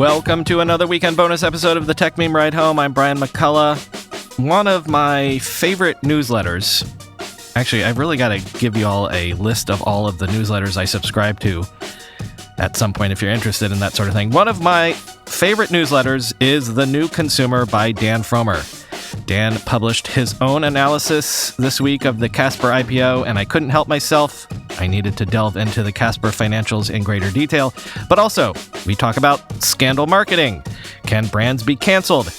Welcome to another weekend bonus episode of the Tech Meme Ride Home. I'm Brian McCullough. One of my favorite newsletters. Actually, I've really got to give you all a list of all of the newsletters I subscribe to at some point if you're interested in that sort of thing. One of my favorite newsletters is The New Consumer by Dan Frommer. Dan published his own analysis this week of the Casper IPO, and I couldn't help myself. I needed to delve into the Casper financials in greater detail. But also, we talk about scandal marketing. Can brands be canceled?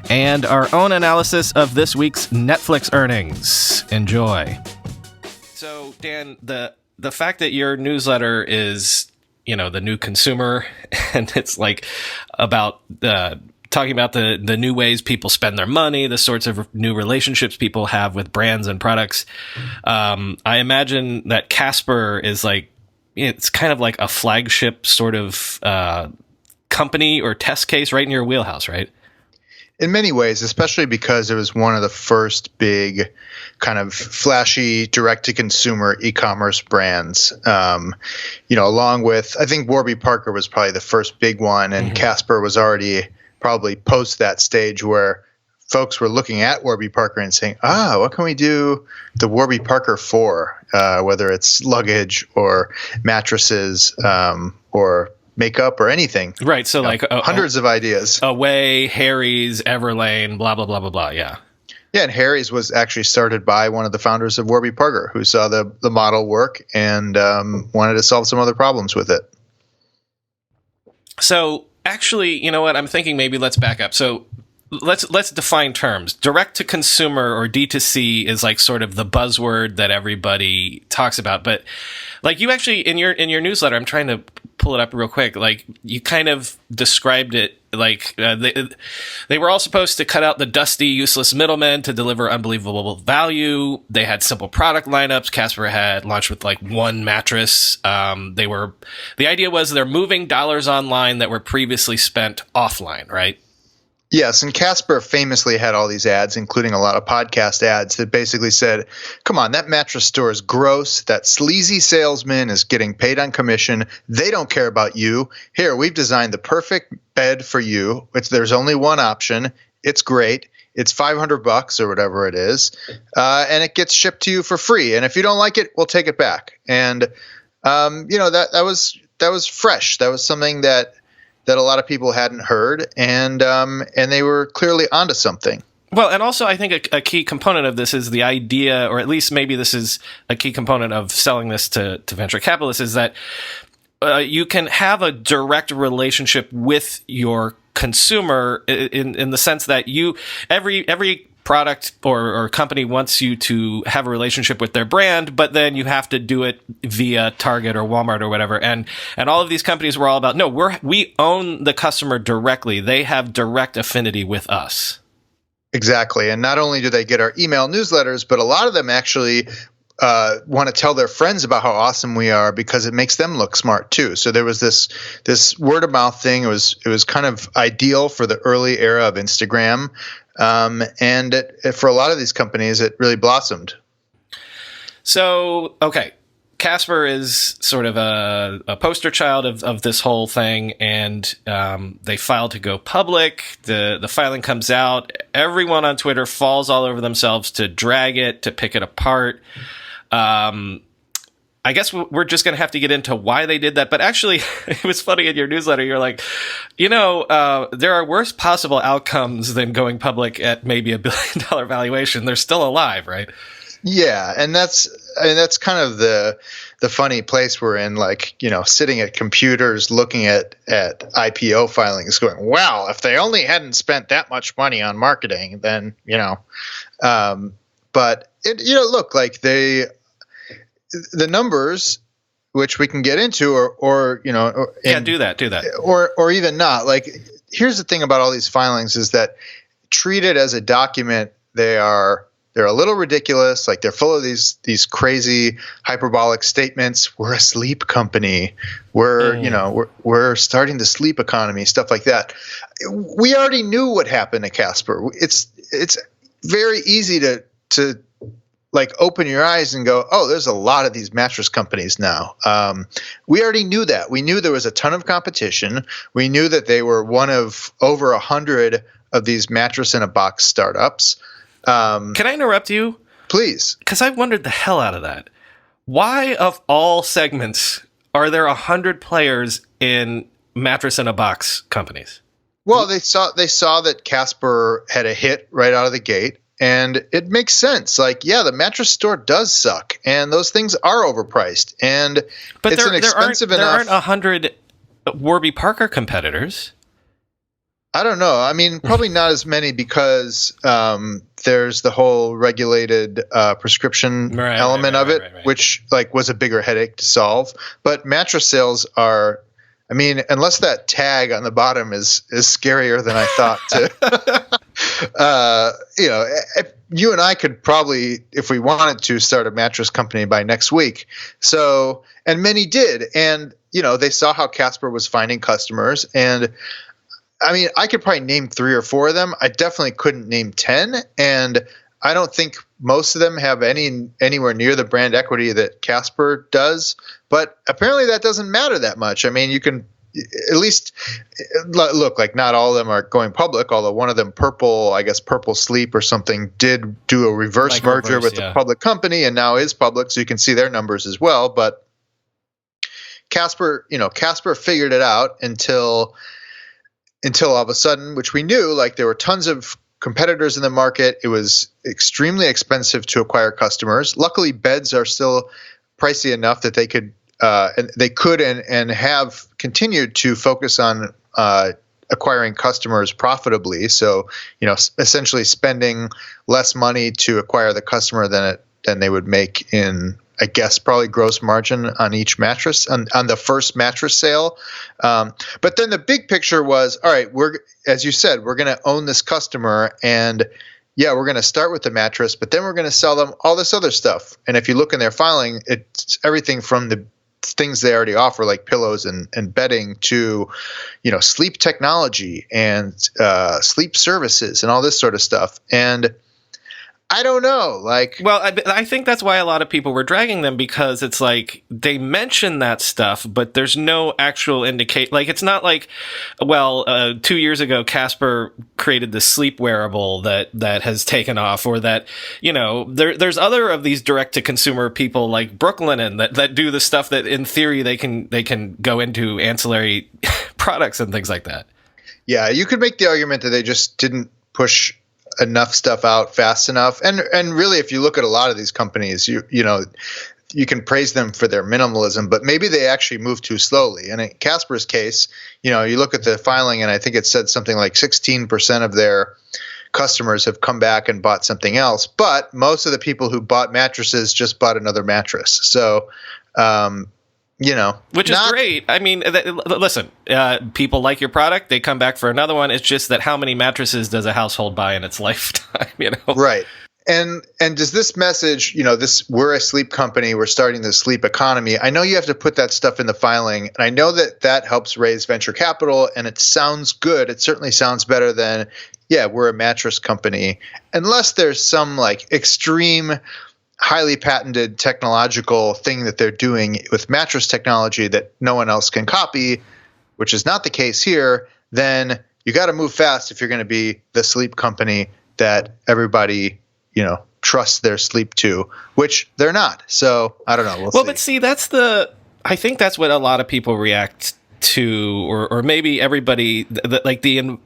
And our own analysis of this week's Netflix earnings. Enjoy. So, Dan, the fact that your newsletter is, The New Consumer, and it's like about talking about the new ways people spend their money, the sorts of new relationships people have with brands and products. I imagine that Casper is it's kind of like a flagship sort of company or test case right in your wheelhouse, right? In many ways, especially because it was one of the first big kind of flashy direct-to-consumer e-commerce brands. Along with, I think Warby Parker was probably the first big one, and Casper was already probably post that stage where folks were looking at Warby Parker and saying, what can we do the Warby Parker for, whether it's luggage or mattresses or makeup or anything. Right. So hundreds of ideas. Away, Harry's, Everlane, blah, blah, blah, blah, blah. Yeah. Yeah. And Harry's was actually started by one of the founders of Warby Parker who saw the model work and wanted to solve some other problems with it. So actually, you know what? I'm thinking maybe let's back up. So let's define terms. Direct to consumer or D2C is like sort of the buzzword that everybody talks about. But like you actually in your newsletter, I'm trying to pull it up real quick. Like you kind of described it like they were all supposed to cut out the dusty, useless middlemen to deliver unbelievable value. They had simple product lineups. Casper had launched with like one mattress. The idea was they're moving dollars online that were previously spent offline, right? Yes, and Casper famously had all these ads, including a lot of podcast ads that basically said, come on, that mattress store is gross. That sleazy salesman is getting paid on commission. They don't care about you. Here, we've designed the perfect bed for you. There's only one option. It's great. It's $500 or whatever it is, and it gets shipped to you for free. And if you don't like it, we'll take it back. And that was fresh. That was something that a lot of people hadn't heard, and they were clearly onto something. Well, and also I think a key component of this is the idea, or at least maybe this is a key component of selling this to venture capitalists, is that you can have a direct relationship with your consumer in the sense that every product or company wants you to have a relationship with their brand, but then you have to do it via Target or Walmart or whatever. And all of these companies were all about, no, we own the customer directly. They have direct affinity with us. Exactly. And not only do they get our email newsletters, but a lot of them actually want to tell their friends about how awesome we are because it makes them look smart too. So there was this word of mouth thing. It was kind of ideal for the early era of Instagram. And for a lot of these companies, it really blossomed. So, okay. Casper is sort of a poster child of this whole thing, and they filed to go public. The filing comes out. Everyone on Twitter falls all over themselves to drag it, to pick it apart. I guess we're just going to have to get into why they did that. But actually, it was funny in your newsletter. You're like, there are worse possible outcomes than going public at maybe $1 billion valuation. They're still alive, right? Yeah, and that's kind of the funny place we're in. Like, sitting at computers looking at IPO filings, going, "Wow, if they only hadn't spent that much money on marketing, then But look, like the numbers, which we can get into, or do that, or even not. Like, here's the thing about all these filings is that treated as a document, they're a little ridiculous. Like, they're full of these crazy hyperbolic statements. We're a sleep company. We're starting the sleep economy, stuff like that. We already knew what happened to Casper. It's very easy to like open your eyes and go, oh, there's a lot of these mattress companies now. We already knew that. We knew there was a ton of competition. We knew that they were one of over 100 of these mattress in a box startups. Can I interrupt you? Please. Because I've wondered the hell out of that. Why, of all segments, are there 100 players in mattress in a box companies? Well, they saw that Casper had a hit right out of the gate. And it makes sense. Like, yeah, the mattress store does suck, and those things are overpriced, and but it's inexpensive enough. There aren't 100 Warby Parker competitors. I don't know. I mean, probably not as many because there's the whole regulated prescription element of it, which like was a bigger headache to solve. But mattress sales are. I mean, unless that tag on the bottom is scarier than I thought. You and I could probably, if we wanted to, start a mattress company by next week. So, and many did, and they saw how Casper was finding customers, and I mean, I could probably name 3 or 4 of them. I definitely couldn't name 10, and I don't think most of them have anywhere near the brand equity that Casper does. But apparently, that doesn't matter that much. I mean, you can at least look like not all of them are going public. Although one of them, Purple Sleep or something, did do a reverse merger with a public company and now is public, so you can see their numbers as well. But Casper figured it out until all of a sudden, which we knew, like there were tons of competitors in the market. It was extremely expensive to acquire customers. Luckily, beds are still pricey enough that they could and have continued to focus on acquiring customers profitably. So, essentially spending less money to acquire the customer than they would make in, I guess, probably gross margin on each mattress on the first mattress sale. But then the big picture was, all right, as you said, we're going to own this customer, and yeah, we're going to start with the mattress, but then we're going to sell them all this other stuff. And if you look in their filing, it's everything from the things they already offer, like pillows and bedding, to, sleep technology and sleep services and all this sort of stuff. And I don't know. Well, I think that's why a lot of people were dragging them, because it's like they mention that stuff, but there's no actual indicate. Like, it's not like, 2 years ago, Casper created the sleep wearable that has taken off, or that, there's other of these direct to consumer people like Brooklinen that do the stuff that in theory they can go into ancillary products and things like that. Yeah, you could make the argument that they just didn't push enough stuff out fast enough, and really, if you look at a lot of these companies, you can praise them for their minimalism, but maybe they actually move too slowly. And in Casper's case, you look at the filing, and I think it said something like 16% of their customers have come back and bought something else, but most of the people who bought mattresses just bought another mattress. So which is great. I mean, listen, people like your product. They come back for another one. It's just that how many mattresses does a household buy in its lifetime? Right. And does this message, we're a sleep company, we're starting the sleep economy. I know you have to put that stuff in the filing, and I know that helps raise venture capital, and it sounds good. It certainly sounds better than, yeah, we're a mattress company, unless there's some like extreme, highly patented technological thing that they're doing with mattress technology that no one else can copy, which is not the case here. Then you got to move fast if you're going to be the sleep company that everybody, trusts their sleep to, which they're not. So I don't know. We'll see. But see, I think that's what a lot of people react to, or maybe everybody, the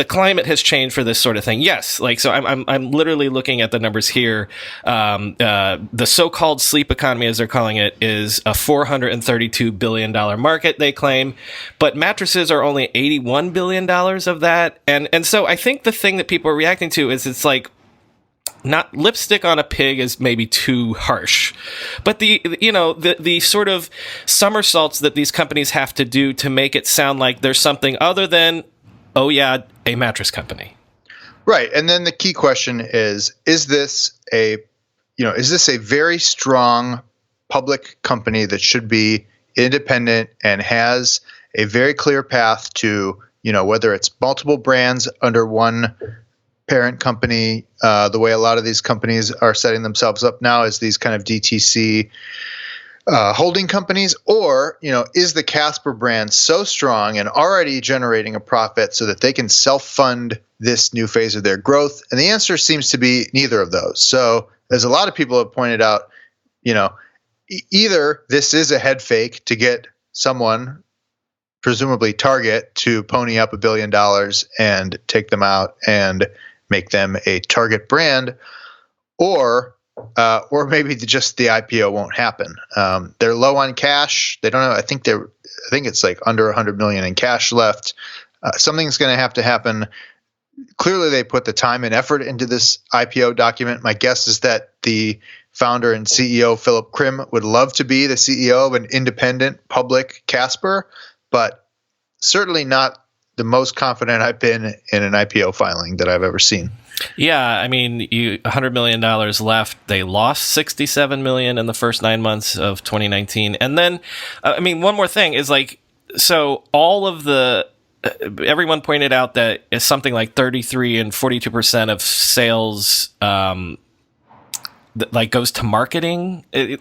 climate has changed for this sort of thing. Yes. So I'm literally looking at the numbers here. The so-called sleep economy, as they're calling it, is a $432 billion market, they claim, but mattresses are only $81 billion of that. And so I think the thing that people are reacting to is it's like, not lipstick on a pig is maybe too harsh, but the sort of somersaults that these companies have to do to make it sound like there's something other than, oh yeah, a mattress company. Right. And then the key question is this a very strong public company that should be independent and has a very clear path to, whether it's multiple brands under one parent company, the way a lot of these companies are setting themselves up now as these kind of DTC holding companies, or is the Casper brand so strong and already generating a profit so that they can self-fund this new phase of their growth? And the answer seems to be neither of those. So as a lot of people have pointed out, either this is a head fake to get someone, presumably Target, to pony up $1 billion and take them out and make them a Target brand, or maybe just the IPO won't happen. They're low on cash. They don't have. I think it's like under $100 million in cash left. Something's going to have to happen. Clearly, they put the time and effort into this IPO document. My guess is that the founder and CEO Philip Krim would love to be the CEO of an independent public Casper, but certainly not the most confident I've been in an IPO filing that I've ever seen. Yeah, I mean, $100 million left. They lost $67 million in the first 9 months of 2019. And then, one more thing is so all of everyone pointed out that it's something like 33 and 42% of sales goes to marketing. In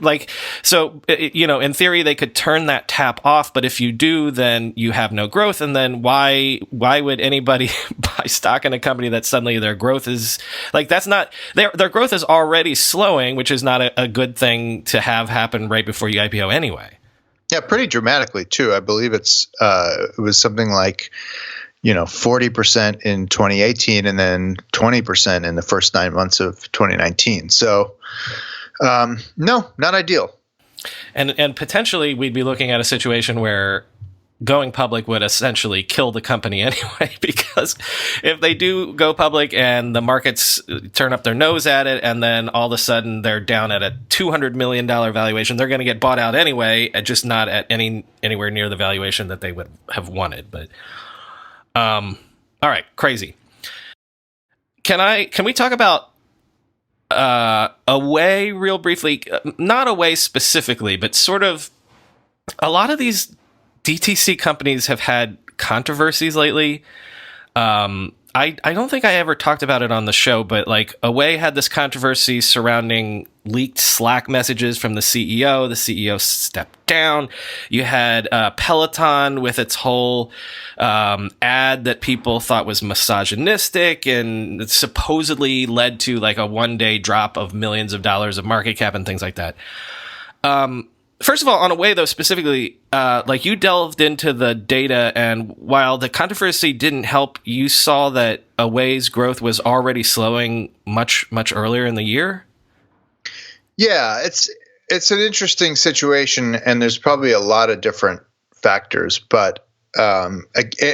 theory they could turn that tap off, but if you do, then you have no growth. And then why would anybody buy stock in a company that suddenly their growth is that's not their growth is already slowing, which is not a good thing to have happen right before you IPO anyway. Yeah, pretty dramatically too. I believe it was something like 40% in 2018 and then 20% in the first 9 months of 2019. So, no, not ideal. And potentially we'd be looking at a situation where going public would essentially kill the company anyway, because if they do go public and the markets turn up their nose at it, and then all of a sudden they're down at a $200 million valuation, they're going to get bought out anyway, just not at anywhere near the valuation that they would have wanted. But all right, crazy. Can we talk about Away real briefly? Not Away specifically, but sort of a lot of these DTC companies have had controversies lately. I don't think I ever talked about it on the show, but Away had this controversy surrounding leaked Slack messages from the CEO. The CEO stepped down. You had Peloton with its whole ad that people thought was misogynistic and it supposedly led to a one-day drop of millions of dollars of market cap and things like that. First of all, on Away, though, specifically, you delved into the data, and while the controversy didn't help, you saw that Away's growth was already slowing much, much earlier in the year. Yeah, it's an interesting situation, and there's probably a lot of different factors, but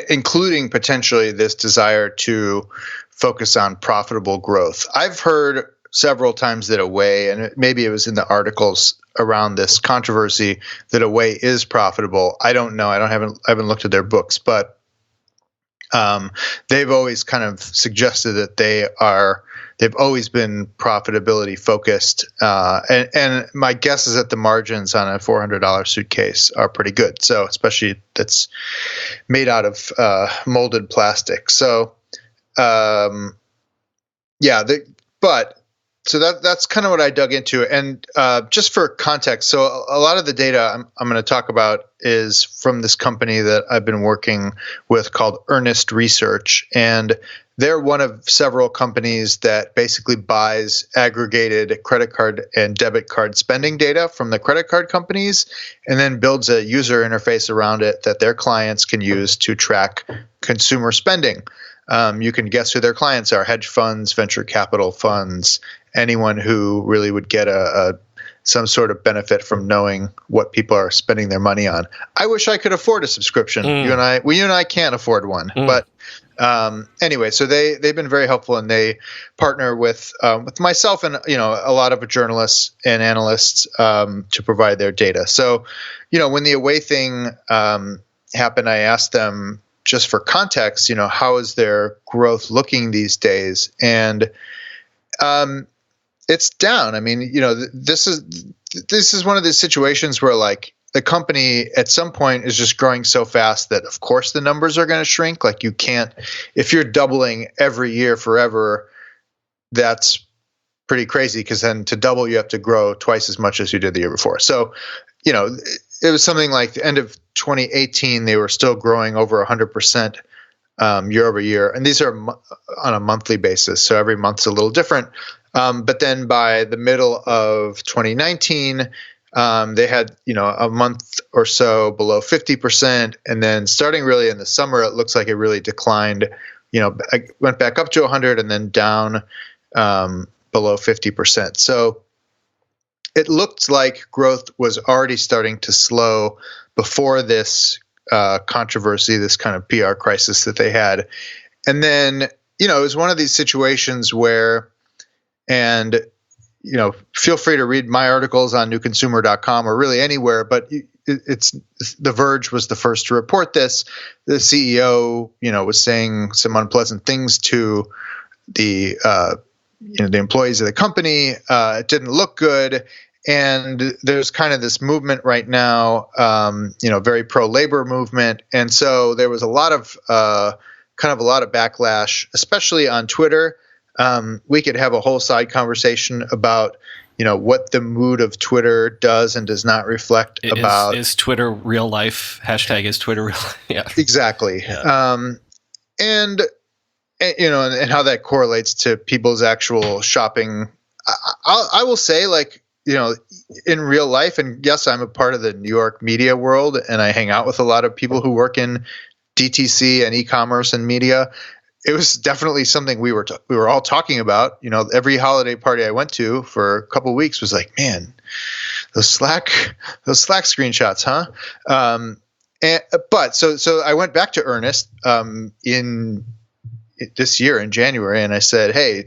including potentially this desire to focus on profitable growth. I've heard several times that Away, and maybe it was in the articles around this controversy, that Away is profitable. I don't know. I haven't looked at their books, but they've always kind of suggested that they've always been profitability focused. And my guess is that the margins on a $400 suitcase are pretty good. So especially that's made out of molded plastic. So So that's kind of what I dug into. And just for context, so a lot of the data I'm going to talk about is from this company that I've been working with called Earnest Research. And they're one of several companies that basically buys aggregated credit card and debit card spending data from the credit card companies and then builds a user interface around it that their clients can use to track consumer spending. You can guess who their clients are: hedge funds, venture capital funds, anyone who really would get some sort of benefit from knowing what people are spending their money on. I wish I could afford a subscription. You and I can't afford one. But anyway, so they've been very helpful, and they partner with myself and a lot of journalists and analysts to provide their data. So when the Away thing happened, I asked them, just for context, how is their growth looking these days? And it's down. I mean, this is one of these situations where the company at some point is just growing so fast that of course the numbers are going to shrink. Like you can't, if you're doubling every year forever, that's pretty crazy, because then to double you have to grow twice as much as you did the year before. So, it was something like the end of 2018, they were still growing over 100% year over year. And these are on a monthly basis. So every month's a little different. But then by the middle of 2019, they had, a month or so below 50. And then starting really in the summer, it looks like it really declined, went back up to 100 and then down below 50%. So it looked like growth was already starting to slow before this controversy, this kind of PR crisis that they had. And then, it was one of these situations where, and, feel free to read my articles on newconsumer.com or really anywhere, but it's The Verge was the first to report this. The CEO, was saying some unpleasant things to the employees of the company. It didn't look good. And there's kind of this movement right now, very pro-labor movement. And so there was a lot of backlash, especially on Twitter. We could have a whole side conversation about, what the mood of Twitter does and does not reflect about. Is Twitter real life? Hashtag is Twitter real life? Yeah. Exactly. Yeah. And how that correlates to people's actual shopping. I will say, like, in real life, and yes, I'm a part of the New York media world, and I hang out with a lot of people who work in DTC and e-commerce and media. It was definitely something we were all talking about. Every holiday party I went to for a couple of weeks was like, man, those Slack screenshots, huh? But so I went back to Ernest in this year in January, and I said, hey,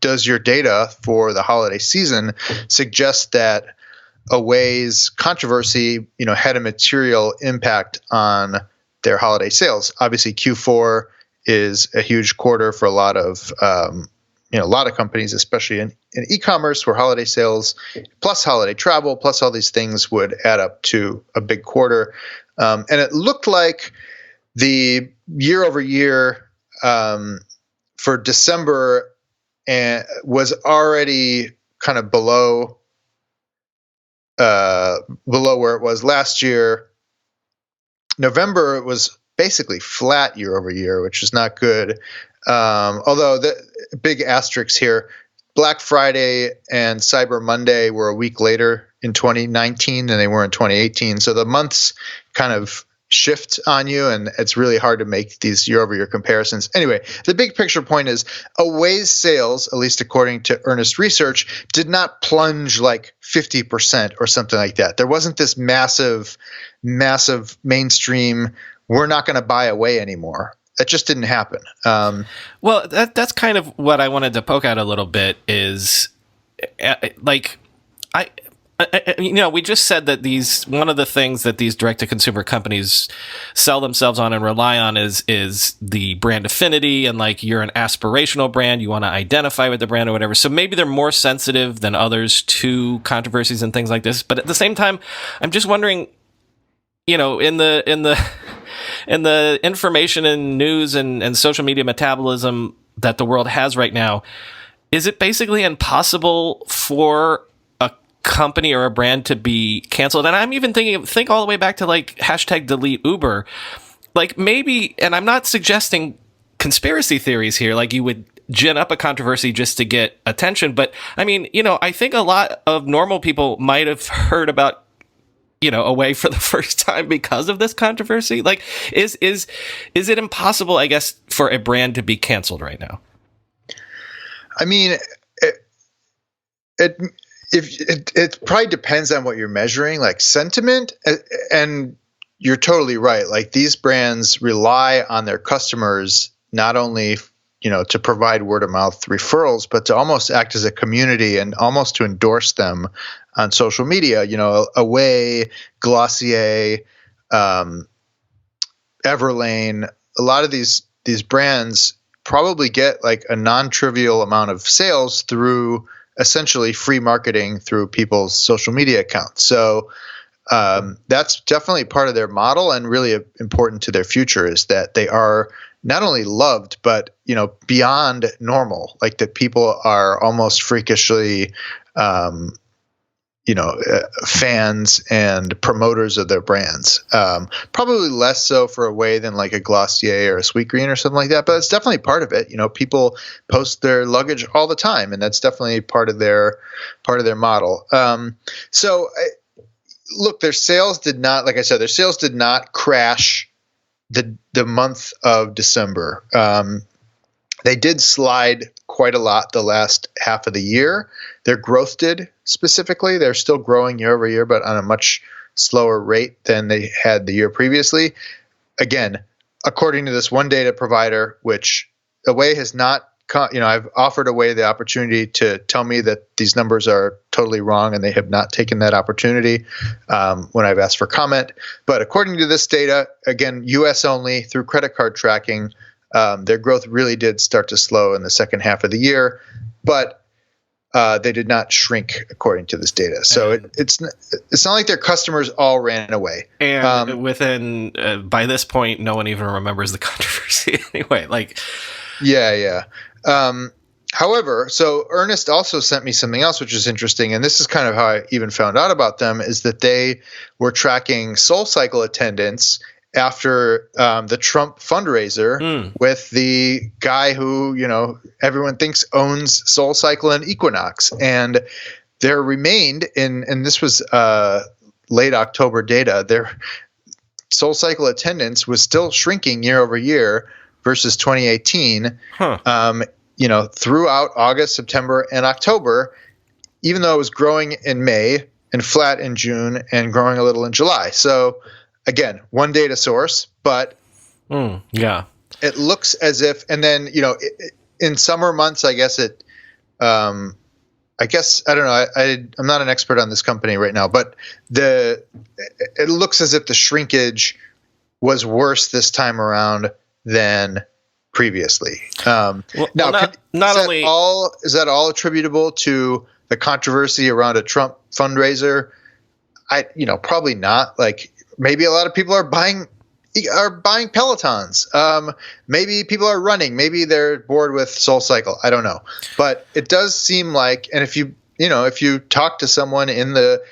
does your data for the holiday season suggest that Away's controversy, had a material impact on their holiday sales? Obviously, Q4 is a huge quarter for a lot of companies, especially in e-commerce, where holiday sales plus holiday travel plus all these things would add up to a big quarter. And it looked like the year over year for December was already kind of below where it was last year. November was basically flat year over year, which is not good. Although the big asterisks here, Black Friday and Cyber Monday were a week later in 2019 than they were in 2018. So the months kind of shift on you, and it's really hard to make these year-over-year comparisons. Anyway, the big picture point is Away's sales, at least according to Earnest Research, did not plunge like 50% or something like that. There wasn't this massive mainstream, we're not going to buy Away anymore. That just didn't happen. Well, that's kind of what I wanted to poke at a little bit is, we just said that one of the things that these direct-to-consumer companies sell themselves on and rely on is the brand affinity, and like you're an aspirational brand, you want to identify with the brand or whatever. So maybe they're more sensitive than others to controversies and things like this. But at the same time, I'm just wondering, in the information and news and social media metabolism that the world has right now, is it basically impossible for a company or a brand to be canceled? And I'm even think all the way back to like hashtag delete Uber. Like maybe, and I'm not suggesting conspiracy theories here, like you would gin up a controversy just to get attention. But I mean, I think a lot of normal people might have heard about Away for the first time because of this controversy. Like, is it impossible, I guess, for a brand to be canceled right now? I mean, it probably depends on what you're measuring, like sentiment. And you're totally right. Like these brands rely on their customers not only to provide word of mouth referrals, but to almost act as a community and almost to endorse them on social media. Away, Glossier, Everlane, a lot of these brands probably get like a non-trivial amount of sales through essentially free marketing through people's social media accounts. So that's definitely part of their model and really important to their future is that they are not only loved, but, beyond normal, like that people are almost freakishly, fans and promoters of their brands. Probably less so for Away than like a Glossier or a Sweetgreen or something like that, but it's definitely part of it. People post their luggage all the time, and that's definitely part of their model. Look, their sales did not, like I said, their sales did not crash the month of December. They did slide quite a lot the last half of the year. Their growth did specifically. They're still growing year over year, but on a much slower rate than they had the year previously. Again, according to this one data provider, which Away has not, I've offered Away the opportunity to tell me that these numbers are totally wrong, and they have not taken that opportunity when I've asked for comment. But according to this data, again, U.S. only through credit card tracking, their growth really did start to slow in the second half of the year, but they did not shrink according to this data. So it's not like their customers all ran away. And within by this point, no one even remembers the controversy anyway. Yeah. However, so Ernest also sent me something else, which is interesting, and this is kind of how I even found out about them, is that they were tracking SoulCycle attendance after the Trump fundraiser with the guy who, everyone thinks owns SoulCycle and Equinox. And there remained and this was late October data, their SoulCycle attendance was still shrinking year over year versus 2018, throughout August, September, and October, even though it was growing in May and flat in June and growing a little in July. So again, one data source, but it looks as if, and then, in summer months, I guess I don't know. I'm not an expert on this company right now, but it looks as if the shrinkage was worse this time around than previously. Is that all attributable to the controversy around a Trump fundraiser? Probably not. Like, maybe a lot of people are buying Pelotons. Maybe people are running. Maybe they're bored with SoulCycle. I don't know. But it does seem like, and if you talk to someone in the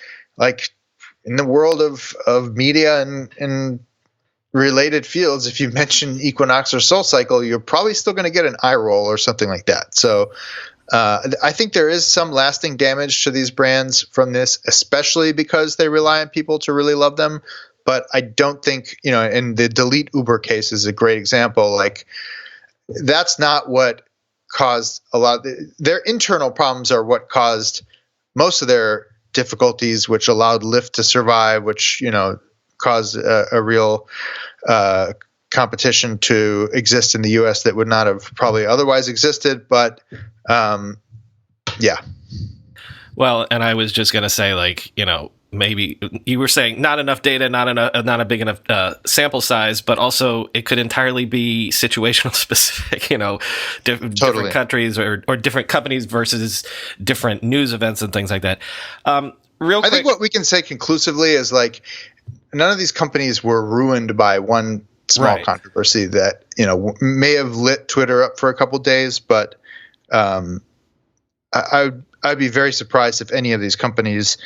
world of media and related fields, if you mention Equinox or SoulCycle, you're probably still going to get an eye roll or something like that. So I think there is some lasting damage to these brands from this, especially because they rely on people to really love them. But I don't think, and the Delete Uber case is a great example. Like, that's not what caused a lot of their internal problems are what caused most of their difficulties, which allowed Lyft to survive, which, caused a real competition to exist in the U.S. that would not have probably otherwise existed. But yeah. Well, and I was just going to say, maybe you were saying not enough data, not a big enough sample size, but also it could entirely be situational specific, different countries or different companies versus different news events and things like that. I think what we can say conclusively is none of these companies were ruined by one small controversy that, may have lit Twitter up for a couple days, but I'd be very surprised if any of these companies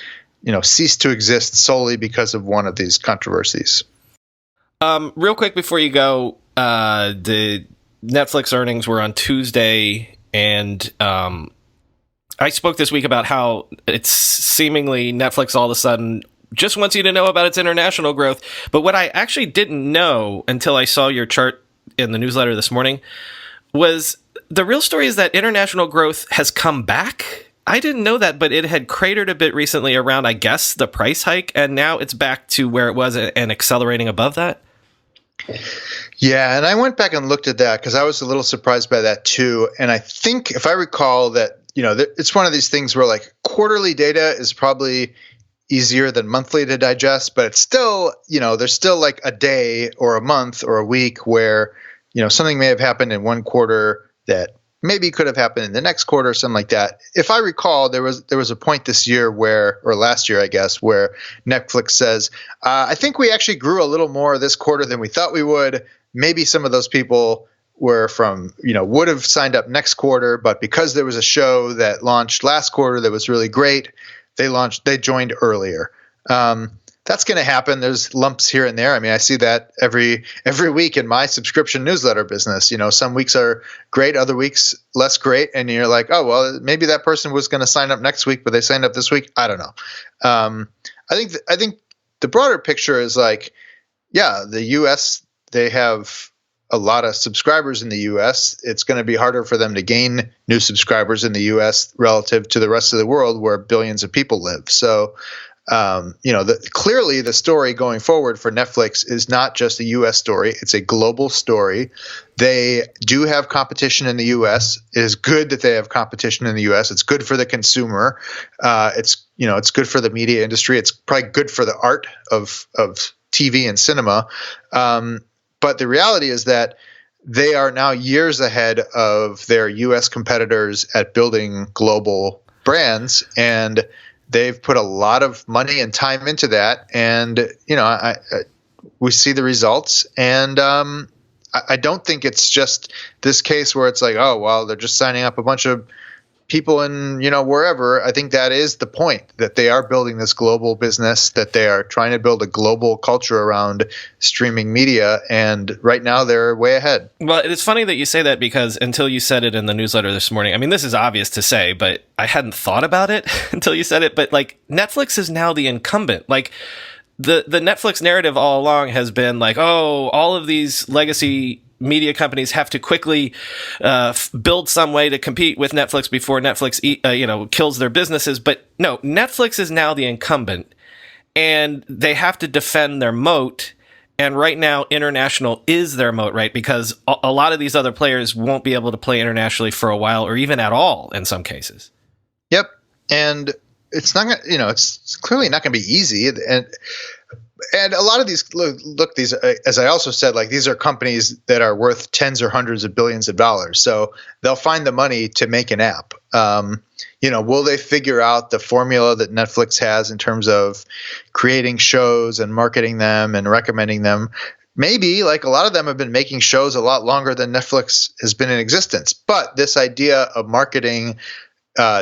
cease to exist solely because of one of these controversies. Real quick before you go, the Netflix earnings were on Tuesday, and I spoke this week about how it's seemingly Netflix all of a sudden just wants you to know about its international growth. But what I actually didn't know until I saw your chart in the newsletter this morning was the real story is that international growth has come back. I didn't know that, but it had cratered a bit recently around, I guess, the price hike, and now it's back to where it was and accelerating above that. Yeah, and I went back and looked at that because I was a little surprised by that too. And I think, if I recall, that it's one of these things where quarterly data is probably easier than monthly to digest, but it's still, there's still a day or a month or a week where something may have happened in one quarter that maybe could have happened in the next quarter or something like that. If I recall, there was a point this year or last year, I guess, where Netflix says, I think we actually grew a little more this quarter than we thought we would. Maybe some of those people were would have signed up next quarter, but because there was a show that launched last quarter that was really great, they joined earlier. That's going to happen. There's lumps here and there. I mean, I see that every week in my subscription newsletter business. Some weeks are great, other weeks less great, and you're like, oh well, maybe that person was going to sign up next week, but they signed up this week. I don't know. I think the broader picture is like, yeah, the U.S. they have a lot of subscribers in the U.S. It's going to be harder for them to gain new subscribers in the U.S. relative to the rest of the world where billions of people live. So. Clearly the story going forward for Netflix is not just a U.S. story. It's a global story. They do have competition in the U.S. It is good that they have competition in the U.S. It's good for the consumer. It's good for the media industry. It's probably good for the art of TV and cinema. But the reality is that they are now years ahead of their U.S. competitors at building global brands, and they've put a lot of money and time into that, and we see the results. And I don't think it's just this case where it's like, oh well, they're just signing up a bunch of people in wherever. I think that is the point, that they are building this global business, that they are trying to build a global culture around streaming media, and right now they're way ahead. Well, it's funny that you say that, because until you said it in the newsletter this morning, I mean, this is obvious to say, but I hadn't thought about it until you said it. But like, Netflix is now the incumbent. Like, the Netflix narrative all along has been like, oh, all of these legacy media companies have to quickly build some way to compete with Netflix before Netflix kills their businesses. But no, Netflix is now the incumbent, and they have to defend their moat. And right now, international is their moat, right? Because a lot of these other players won't be able to play internationally for a while, or even at all in some cases. Yep. And it's not going to, it's clearly not going to be easy. And a lot of these, these, as I also said, like, these are companies that are worth tens or hundreds of billions of dollars. So they'll find the money to make an app. Will they figure out the formula that Netflix has in terms of creating shows and marketing them and recommending them? Maybe. Like, a lot of them have been making shows a lot longer than Netflix has been in existence. But this idea of marketing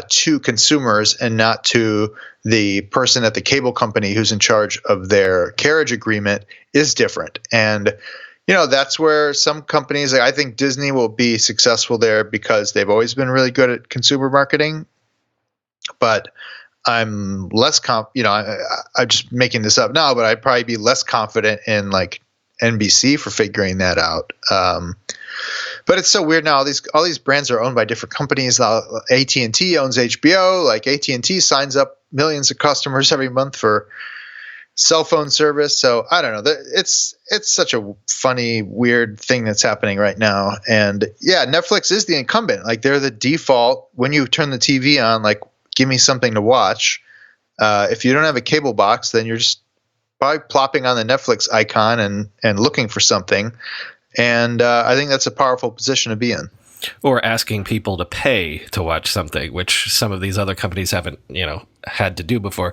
to consumers and not to the person at the cable company who's in charge of their carriage agreement is different. And, that's where some companies, I think Disney will be successful there because they've always been really good at consumer marketing. But I'm less I'm just making this up now, but I'd probably be less confident in like NBC for figuring that out. But it's so weird now. All these brands are owned by different companies. AT&T owns HBO. Like, AT&T signs up millions of customers every month for cell phone service. So I don't know. It's such a funny, weird thing that's happening right now. And yeah, Netflix is the incumbent. Like, they're the default. When you turn the TV on, like, give me something to watch. If you don't have a cable box, then you're just probably plopping on the Netflix icon and looking for something. And I think that's a powerful position to be in. Or asking people to pay to watch something, which some of these other companies haven't, had to do before.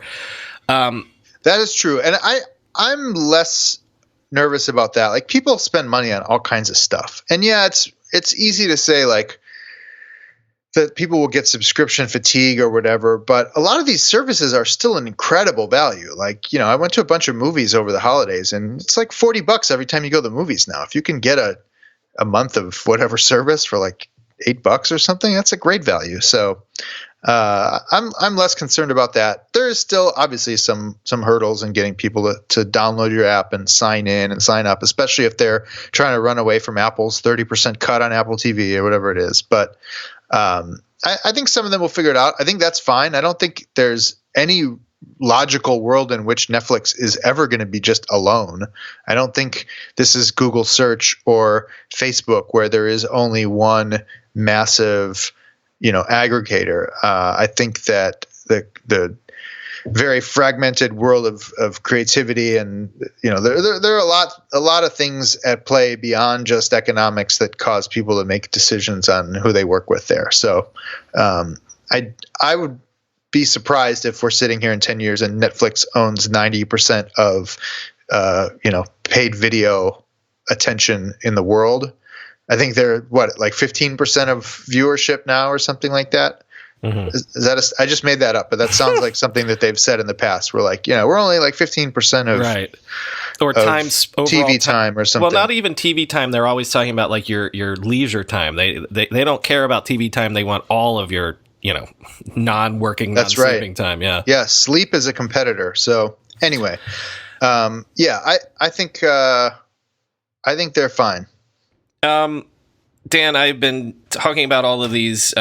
That is true. And I'm less nervous about that. Like, people spend money on all kinds of stuff. And yeah, it's easy to say, like, that people will get subscription fatigue or whatever, but a lot of these services are still an incredible value. Like, I went to a bunch of movies over the holidays, and it's like $40 every time you go to the movies now. If you can get a month of whatever service for like $8 or something, that's a great value. So I'm less concerned about that. There is still obviously some hurdles in getting people to download your app and sign in and sign up, especially if they're trying to run away from Apple's 30% cut on Apple TV or whatever it is. But I think some of them will figure it out. I think that's fine. I don't think there's any logical world in which Netflix is ever going to be just alone. I don't think this is Google search or Facebook where there is only one massive, aggregator. I think that very fragmented world of creativity, and there are a lot of things at play beyond just economics that cause people to make decisions on who they work with there. So I would be surprised if we're sitting here in 10 years and Netflix owns 90% of paid video attention in the world. I think they're like 15% of viewership now or something like that. Mm-hmm. Is that I just made that up, but that sounds like something that they've said in the past. We're like, we're only like 15% of right, or times TV time or something. Well, not even TV time. They're always talking about like your leisure time. They don't care about TV time. They want all of your non-working, non-sleeping time. Yeah. Sleep is a competitor. So anyway, I think they're fine. Dan, I've been talking about all of these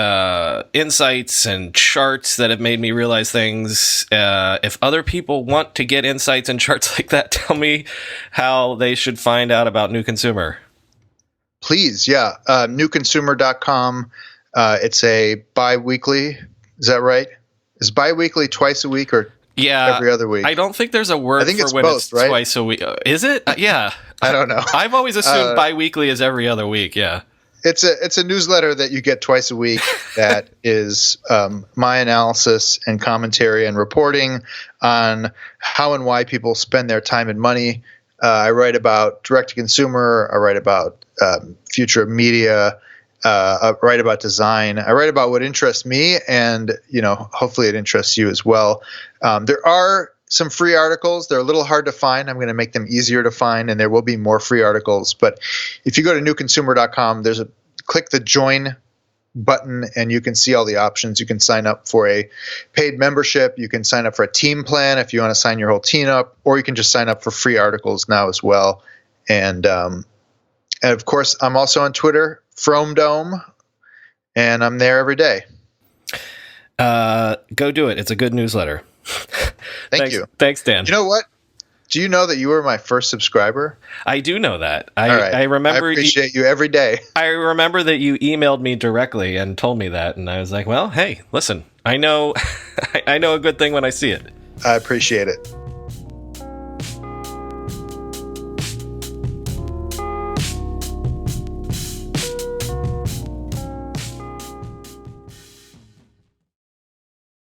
insights and charts that have made me realize things. If other people want to get insights and charts like that, tell me how they should find out about New Consumer. Please, newconsumer.com. It's a bi-weekly. Is that right? Is bi-weekly twice a week or every other week? I don't think there's a word for when both, it's right? Twice a week. Is it? Yeah. I don't know. I've always assumed bi-weekly is every other week. Yeah. It's a newsletter that you get twice a week that is my analysis and commentary and reporting on how and why people spend their time and money. I write about direct-to-consumer. I write about future of media. I write about design. I write about what interests me, and hopefully it interests you as well. There are some free articles. They're a little hard to find. I'm going to make them easier to find, and there will be more free articles. But if you go to newconsumer.com, click the join button, and you can see all the options. You can sign up for a paid membership. You can sign up for a team plan if you want to sign your whole team up, or you can just sign up for free articles now as well. And of course, I'm also on Twitter, FromeDome, and I'm there every day. Go do it. It's a good newsletter. Thank you. Thanks, Dan. You know what? Do you know that you were my first subscriber? I do know that. I remember. I appreciate you every day. I remember that you emailed me directly and told me that, and I was like, well, hey, listen, I know I know a good thing when I see it. I appreciate it.